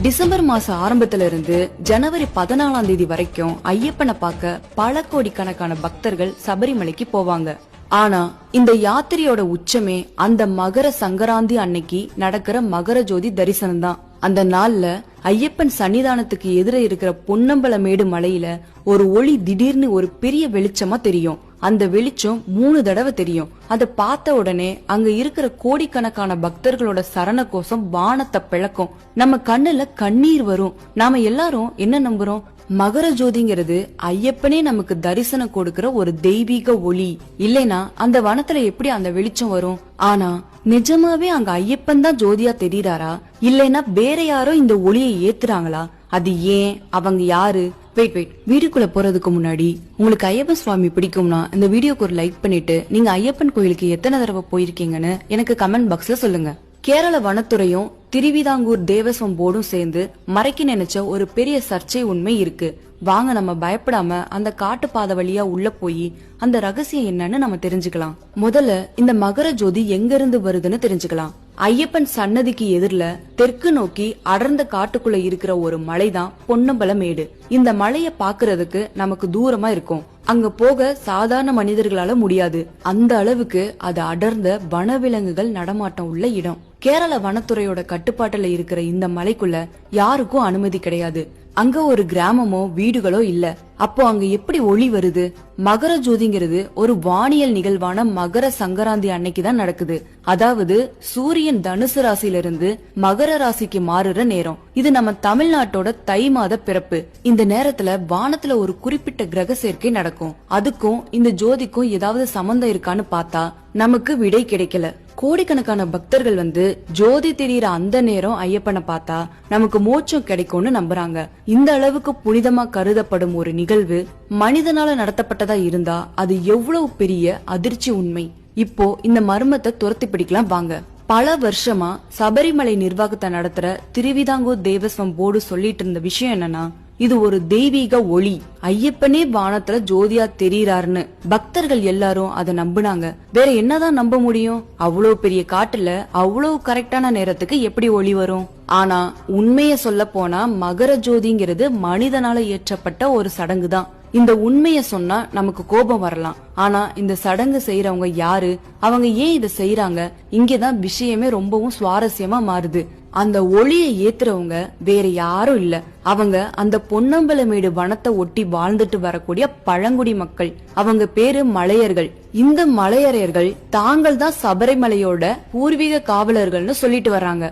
December மாசம் ஆரம்பத்துல இருந்து ஜனவரி 14ஆம் தேதி வரைக்கும் ஐயப்பனை பார்க்க பல கோடிக்கணக்கான பக்தர்கள் சபரிமலைக்கு போவாங்க. ஆனா இந்த யாத்திரையோட உச்சமே அந்த மகர சங்கராந்தி அன்னைக்கு நடக்கிற மகர ஜோதி தரிசனம் தான். அந்த நாள்ல ஐயப்பன் சன்னிதானத்துக்கு எதிர இருக்கிற பொன்னம்பலமேடு மலையில ஒரு ஒளி திடீர்னு ஒரு பெரிய வெளிச்சமா தெரியும். அந்த வெளிச்சம் 3 தடவை தெரியும். அதை பார்த்த உடனே அங்க இருக்கிற கோடிக்கணக்கான பக்தர்களோட சரண கோஷம் வானத்தை பிளக்கும். நம்ம கண்ணுல கண்ணீர் வரும். நாம எல்லாரும் என்ன நம்புறோம்? மகர ஜோதிங்கிறது ஐயப்பனே நமக்கு தரிசனம் கொடுக்கிற ஒரு தெய்வீக ஒளி. இல்லைனா அந்த வனத்துல எப்படி அந்த வெளிச்சம் வரும்? ஆனா நிஜமாவே அங்க ஐயப்பன் தான் ஜோதியா தெரியுறாரா, இல்லைன்னா வேற யாரோ இந்த ஒளியை ஏத்துறாங்களா? அது ஏன்? அவங்க யாரு? வெயிட் வீடியோக்குள்ள போறதுக்கு முன்னாடி உங்களுக்கு ஐயப்பன் சுவாமி பிடிக்கும்னா இந்த வீடியோக்கு ஒரு லைக் பண்ணிட்டு நீங்க ஐயப்பன் கோயிலுக்கு எத்தனை தடவை போயிருக்கீங்கன்னு எனக்கு கமெண்ட் பாக்ஸ்ல சொல்லுங்க. கேரள வனத்துறையும் திருவிதாங்கூர் தேவஸ்வம் போர்டும் சேர்ந்து மறைக்க நினைச்ச ஒரு பெரிய சர்ச்சை உண்மை இருக்கு. வாங்க நம்ம பயப்படாம அந்த காட்டு பாதை வழியா உள்ள போய் அந்த ரகசியம் என்னன்னு நம்ம தெரிஞ்சுக்கலாம். முதல்ல இந்த மகர ஜோதி எங்க இருந்து வருதுன்னு தெரிஞ்சுக்கலாம். ஐயப்பன் சன்னதிக்கு எதிரில தெற்கு நோக்கி அடர்ந்த காட்டுக்குள்ள இருக்கிற ஒரு மலைதான் பொன்னம்பலமேடு. இந்த மலைய பாக்குறதுக்கு நமக்கு தூரமா இருக்கும். அங்க போக சாதாரண மனிதர்களால முடியாது. அந்த அளவுக்கு அது அடர்ந்த வனவிலங்குகள் நடமாட்டம் உள்ள இடம். கேரள வனத்துறையோட கட்டுப்பாட்டுல இருக்கிற இந்த மலைக்குள்ள யாருக்கும் அனுமதி கிடையாது. அங்க ஒரு கிராமமோ வீடுகளோ இல்ல. அப்போ அங்க எப்படி ஒளி வருது? மகர ஜோதிங்கிறது ஒரு வானியல் நிகழ்வான மகர சங்கராந்தி அன்னைக்குதான் நடக்குது. அதாவது சூரியன் தனுசு ராசியில இருந்து மகர ராசிக்கு மாறுற நேரம். இது நம்ம தமிழ்நாட்டோட தை மாத பிறப்பு. இந்த நேரத்துல வானத்துல ஒரு குறிப்பிட்ட கிரக சேர்க்கை நடக்கும். அதுக்கும் இந்த ஜோதிக்கும் ஏதாவது சம்பந்தம் இருக்கான்னு பார்த்தா நமக்கு விடை கிடைக்கல. கோடிக்கணக்கான பக்தர்கள் வந்து ஜோதி தெரியற அந்த நேரம் ஐயப்பனை பார்த்தா நமக்கு மோட்சம் கிடைக்கும்னு நம்புறாங்க. இந்த அளவுக்கு புனிதமா கருதப்படும் ஒரு நிகழ்வு மனிதனால நடத்தப்பட்டதா இருந்தா அது எவ்வளவு பெரிய அதிர்ச்சி உண்மை. இப்போ இந்த மர்மத்தை துரத்தி பிடிக்கலாம் வாங்க. பல வருஷமா சபரிமலை நிர்வாகத்தை நடத்துற திருவிதாங்கூர் தேவஸ்வம் போர்டு சொல்லிட்டு இருந்த விஷயம் என்னன்னா, இது ஒரு தெய்வீக ஒளி, ஐயப்பனே வானத்துல ஜோதியா தெரியுறாருன்னு. பக்தர்கள் எல்லாரும் அதை நம்புனாங்க. வேற என்னதான் நம்ப முடியும்? அவ்வளவு பெரிய காட்டுல அவ்வளவு கரெக்டான நேரத்துக்கு எப்படி ஒளி வரும்? ஆனா உண்மைய சொல்ல போனா மகர ஜோதிங்கிறது மனிதனால ஏற்றப்பட்ட ஒரு சடங்கு தான். இந்த உண்மைய சொன்னா நமக்கு கோபம் வரலாம். ஆனா இந்த சடங்கு செய்யறவங்க யாரு, அவங்க ஏன் இதை செய்யறாங்க? இங்கதான் விஷயமே ரொம்பவும் சுவாரஸ்யமா மாறுது. அந்த ஒளியை ஏத்துறவங்க வேற யாரும் இல்ல. அவங்க அந்த பொன்னம்பலமேடு வனத்தை ஒட்டி வாழ்ந்துட்டு வரக்கூடிய பழங்குடி மக்கள். அவங்க பேரு மலையர்கள். இந்த மலையரையர்கள் தாங்கள் தான் சபரிமலையோட பூர்வீக காவலர்கள்னு சொல்லிட்டு வர்றாங்க.